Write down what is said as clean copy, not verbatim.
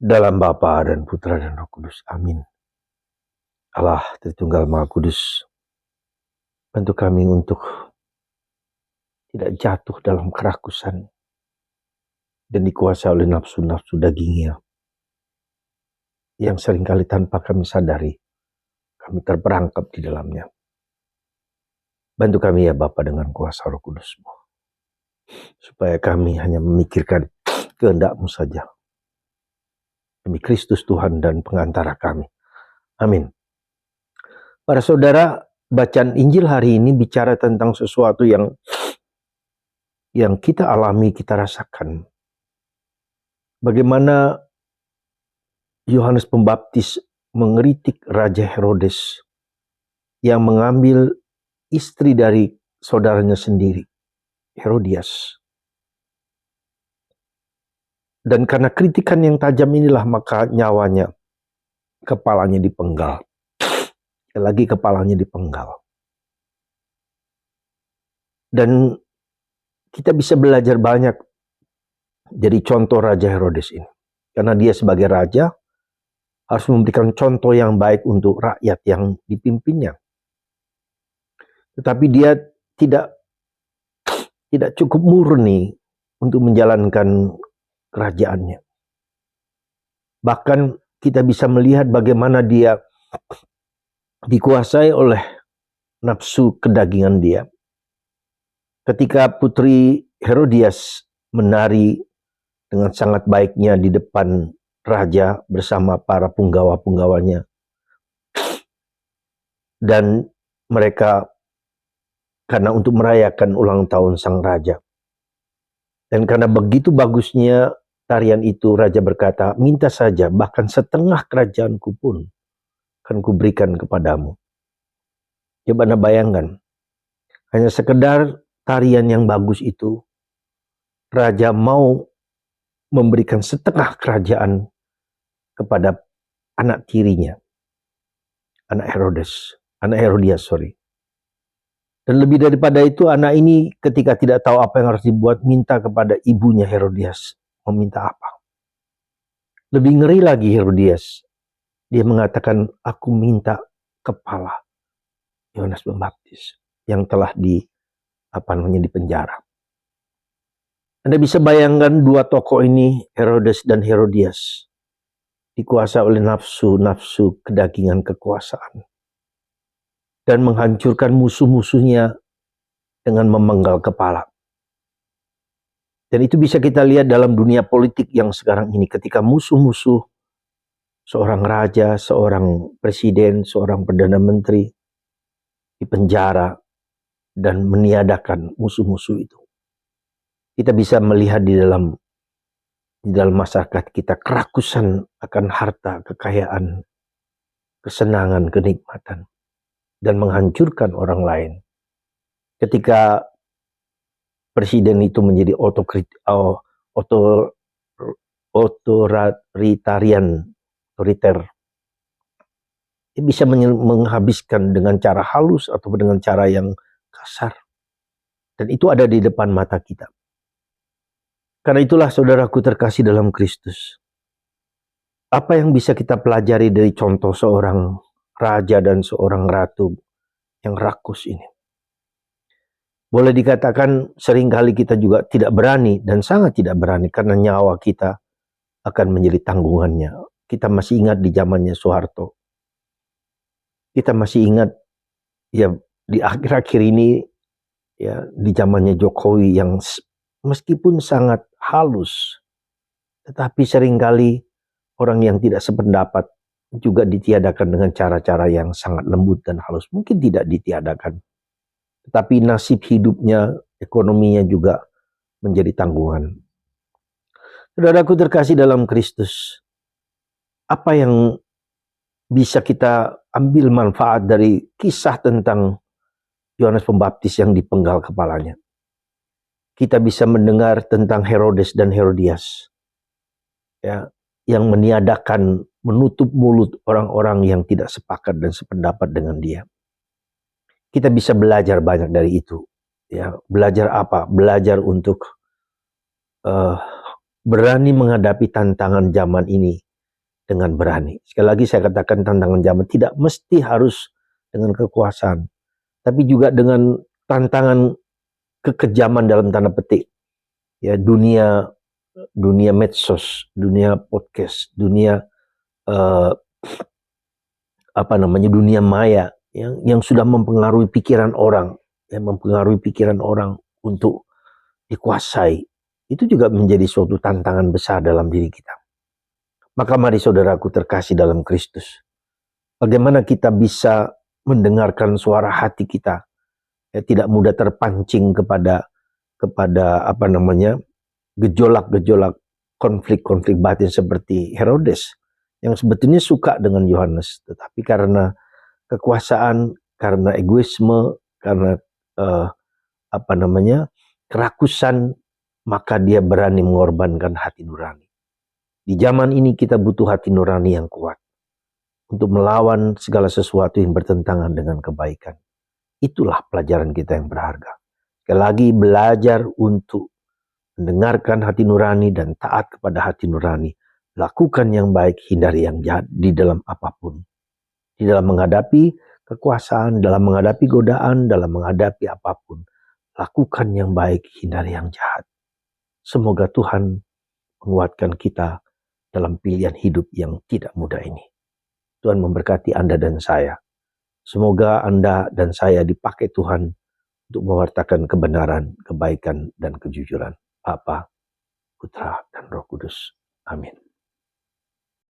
Dalam Bapa dan Putra dan Roh Kudus. Amin. Allah Tritunggal Maha Kudus, bantu kami untuk tidak jatuh dalam kerakusan dan dikuasai oleh nafsu-nafsu dagingnya yang seringkali tanpa kami sadari kami terperangkap di dalamnya. Bantu kami ya Bapa dengan kuasa Roh Kudus-Mu, supaya kami hanya memikirkan kehendak-Mu saja. Demi Kristus Tuhan dan pengantara kami. Amin. Para saudara, bacaan Injil hari ini bicara tentang sesuatu yang kita alami, kita rasakan. Bagaimana Yohanes Pembaptis mengkritik Raja Herodes yang mengambil istri dari saudaranya sendiri, Herodias. Dan karena kritikan yang tajam inilah maka nyawanya, kepalanya dipenggal. Lagi kepalanya dipenggal. Dan kita bisa belajar banyak dari contoh Raja Herodes ini. Karena dia sebagai raja harus memberikan contoh yang baik untuk rakyat yang dipimpinnya. Tetapi dia tidak cukup murni untuk menjalankan kerajaannya. Bahkan kita bisa melihat bagaimana dia dikuasai oleh nafsu kedagingan dia. Ketika putri Herodias menari dengan sangat baiknya di depan raja bersama para punggawa-punggawanya. Dan mereka karena untuk merayakan ulang tahun sang raja. Dan karena begitu bagusnya tarian itu, raja berkata, minta saja, bahkan setengah kerajaanku pun akan kuberikan kepadamu. Coba Anda bayangkan, hanya sekedar tarian yang bagus itu, raja mau memberikan setengah kerajaan kepada anak tirinya, anak Herodias. Dan lebih daripada itu, anak ini ketika tidak tahu apa yang harus dibuat, minta kepada ibunya Herodias. Meminta apa? Lebih ngeri lagi Herodias. Dia mengatakan, aku minta kepala Yohanes Pembaptis yang telah dipenjara. Anda bisa bayangkan dua tokoh ini, Herodes dan Herodias, dikuasai oleh nafsu kedagingan kekuasaan. Dan menghancurkan musuh-musuhnya dengan memenggal kepala. Dan itu bisa kita lihat dalam dunia politik yang sekarang ini. Ketika musuh-musuh seorang raja, seorang presiden, seorang perdana menteri dipenjara dan meniadakan musuh-musuh itu. Kita bisa melihat di dalam masyarakat kita kerakusan akan harta, kekayaan, kesenangan, kenikmatan. Dan menghancurkan orang lain. Ketika presiden itu menjadi otoriter, dia bisa menghabiskan dengan cara halus atau dengan cara yang kasar. Dan itu ada di depan mata kita. Karena itulah saudaraku terkasih dalam Kristus. Apa yang bisa kita pelajari dari contoh seorang raja dan seorang ratu yang rakus ini? Boleh dikatakan seringkali kita juga tidak berani dan sangat tidak berani karena nyawa kita akan menjadi tanggungannya. Kita masih ingat di zamannya Soeharto. Kita masih ingat ya di akhir-akhir ini ya di zamannya Jokowi yang meskipun sangat halus, tetapi seringkali orang yang tidak sependapat juga ditiadakan dengan cara-cara yang sangat lembut dan halus. Mungkin tidak ditiadakan, tetapi nasib hidupnya, ekonominya juga menjadi tanggungan. Saudaraku terkasih dalam Kristus, apa yang bisa kita ambil manfaat dari kisah tentang Yohanes Pembaptis yang dipenggal kepalanya? Kita bisa mendengar tentang Herodes dan Herodias, ya, yang meniadakan, menutup mulut orang-orang yang tidak sepakat dan sependapat dengan dia. Kita bisa belajar banyak dari itu. Ya, belajar apa? Belajar untuk berani menghadapi tantangan zaman ini dengan berani. Sekali lagi saya katakan tantangan zaman tidak mesti harus dengan kekuasaan, tapi juga dengan tantangan kekejaman dalam tanda petik. Ya, dunia medsos, dunia podcast, dunia dunia maya yang sudah mempengaruhi pikiran orang, untuk dikuasai. Itu juga menjadi suatu tantangan besar dalam diri kita. Maka mari saudaraku terkasih dalam Kristus, bagaimana kita bisa mendengarkan suara hati kita, ya, tidak mudah terpancing kepada gejolak-gejolak konflik-konflik batin seperti Herodes yang sebetulnya suka dengan Yohanes, tetapi karena kekuasaan, karena egoisme, karena kerakusan, maka dia berani mengorbankan hati nurani. Di zaman ini kita butuh hati nurani yang kuat untuk melawan segala sesuatu yang bertentangan dengan kebaikan. Itulah pelajaran kita yang berharga. Sekali lagi, belajar untuk mendengarkan hati nurani dan taat kepada hati nurani. Lakukan yang baik, hindari yang jahat di dalam apapun. Di dalam menghadapi kekuasaan, dalam menghadapi godaan, dalam menghadapi apapun. Lakukan yang baik, hindari yang jahat. Semoga Tuhan menguatkan kita dalam pilihan hidup yang tidak mudah ini. Tuhan memberkati Anda dan saya. Semoga Anda dan saya dipakai Tuhan untuk mewartakan kebenaran, kebaikan, dan kejujuran. Bapa, Putra, dan Roh Kudus. Amin.